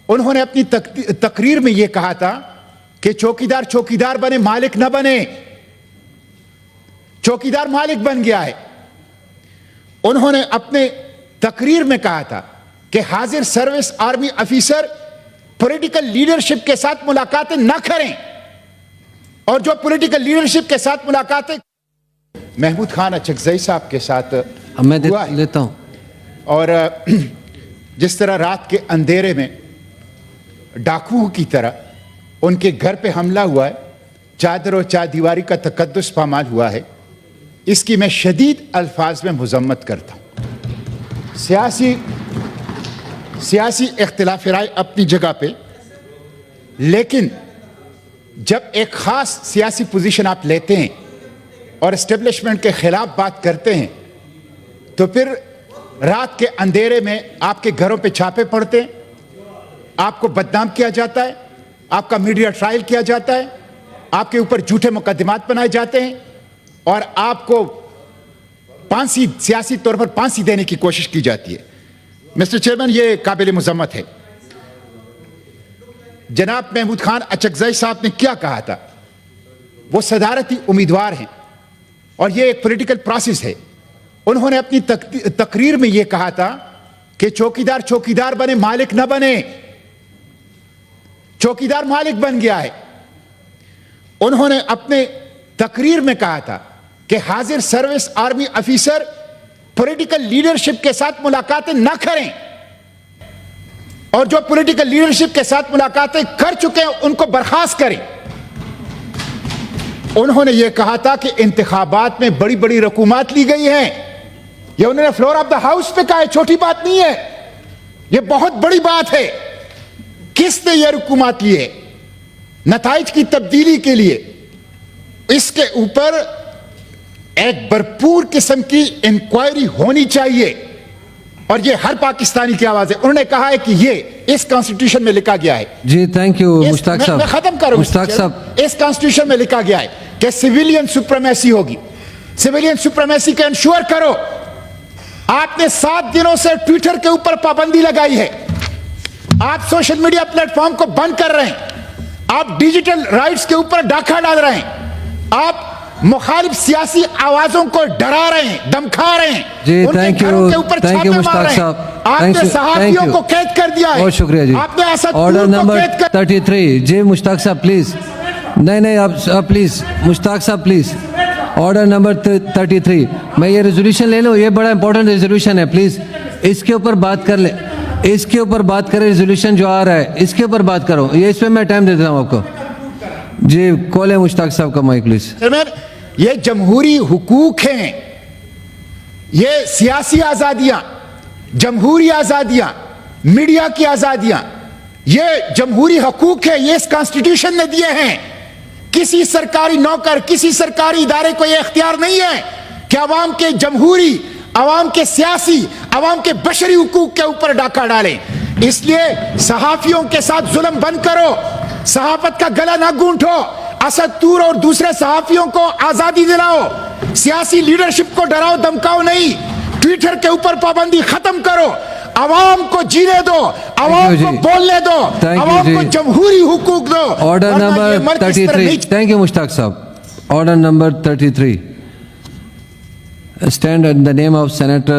उन्होंने अपनी तकरीर में यह कहा था कि चौकीदार चौकीदार बने, मालिक न बने। चौकीदार मालिक बन गया है। उन्होंने अपने तकरीर में कहा था कि हाजिर service army officer political leadership के साथ मुलाकातें न करें, और जो पॉलिटिकल लीडरशिप के साथ मुलाकातें महमूद खान अचकजई साहब के साथ मैं लेता हूं, और जिस तरह रात के अंधेरे में डाकुओं की तरह उनके घर पे हमला हुआ है, चादर और चारदीवारी का तकद्दुस पामाल हुआ है, इसकी मैं शदीद अल्फाज में मुजम्मत करता हूं। सियासी इख्तिलाफ राय अपनी जगह पे, लेकिन जब एक खास सियासी पोजीशन आप लेते हैं और एस्टेब्लिशमेंट के खिलाफ बात करते हैं, तो फिर रात के अंधेरे में आपके घरों पे छापे पड़ते हैं, आपको बदनाम किया जाता है, आपका मीडिया ट्रायल किया जाता है, आपके ऊपर झूठे मुकदमात बनाए जाते हैं, और आपको फांसी, सियासी तौर पर फांसी देने की कोशिश की जाती है। मिस्टर चेयरमैन, ये काबिल मुजम्मत है। जनाब महमूद खान अचकजई साहब ने क्या कहा था? वो सदारती उम्मीदवार हैं और ये एक पॉलिटिकल प्रोसेस है। उन्होंने अपनी तकरीर में यह कहा था कि चौकीदार चौकीदार बने, मालिक न बने। चौकीदार मालिक बन गया है। उन्होंने अपने तकरीर में कहा था कि हाजिर service army officer political leadership के साथ मुलाकातें न करें, और जो पॉलिटिकल लीडरशिप के साथ मुलाकातें कर चुके हैं उनको बर्खास्त करें। उन्होंने यह कहा था कि इंतखाबात में बड़ी बड़ी रकूमात ली गई हैं। यह उन्होंने फ्लोर ऑफ द हाउस पे कहा है, छोटी बात नहीं है, यह बहुत बड़ी बात है। किसने यह रकूमात ली है? नताइज की तब्दीली के लिए इसके ऊपर एक भरपूर किस्म की इंक्वायरी होनी चाहिए, और ये हर पाकिस्तानी की आवाज है। उन्होंने कहा है कि ये इस कॉन्स्टिट्यूशन में लिखा गया है। जी थैंक यू मुश्ताक साहब। मैं खत्म करूं मुश्ताक साहब, इस कॉन्स्टिट्यूशन में लिखा गया है कि सिविलियन सुप्रीमेसी होगी। सिविलियन सुप्रीमेसी को इंश्योर करो। आपने 7 दिनों से ट्विटर के ऊपर पाबंदी लगाई है। आप सोशल मीडिया प्लेटफॉर्म को बंद कर रहे हैं। आप डिजिटल राइट्स के ऊपर डाका डाल रहे हैं। आप मुखालिफ सियासी आवाजों को डरा रहे हैं, धमका रहे हैं। जी थैंक यू मुश्ताक साहब। आपने सहाफियों को कैद कर दिया है। बहुत शुक्रिया जी। आपने ऑर्डर नंबर 33। जी मुश्ताक साहब प्लीज। नहीं आप प्लीज मुश्ताक साहब प्लीज। Order number 33। मैं ये रेजोल्यूशन ले लूँ, ये बड़ा इंपॉर्टेंट रेजोल्यूशन है, प्लीज इसके ऊपर बात कर ले। इसके ऊपर बात करें, रेजोल्यूशन जो आ रहा है इसके ऊपर बात करो। ये इस पे मैं टाइम देता हूँ आपको। जी कॉल है मुश्ताक साहब का माइक प्लीज। ये जमहूरी हुकूक हैं, ये सियासी आजादियां, जमहूरी आजादियां, मीडिया की आजादियां, ये जमहूरी हकूक है। ये इस कॉन्स्टिट्यूशन ने दिए हैं। किसी सरकारी नौकर, किसी सरकारी इदारे को यह इख्तियार नहीं है कि अवाम के जमहूरी, अवाम के सियासी, अवाम के बशरी हुकूक के ऊपर डाका डालें। इसलिए सहाफियों के साथ जुल्म बंद करो, सहाफत का गला ना गूंठो, असद तूर और दूसरे सहाफियों को आजादी दिलाओ, सियासी लीडरशिप को डराओ धमकाओ नहीं, ट्विटर के ऊपर पाबंदी खत्म करो, अवाम को जीने दो, अवाम को बोलने दो, अवाम को जमहूरी हुकूक दो। Order number 33। Thank you Mushtaq साहब। Order number 33। Stand in the name of senator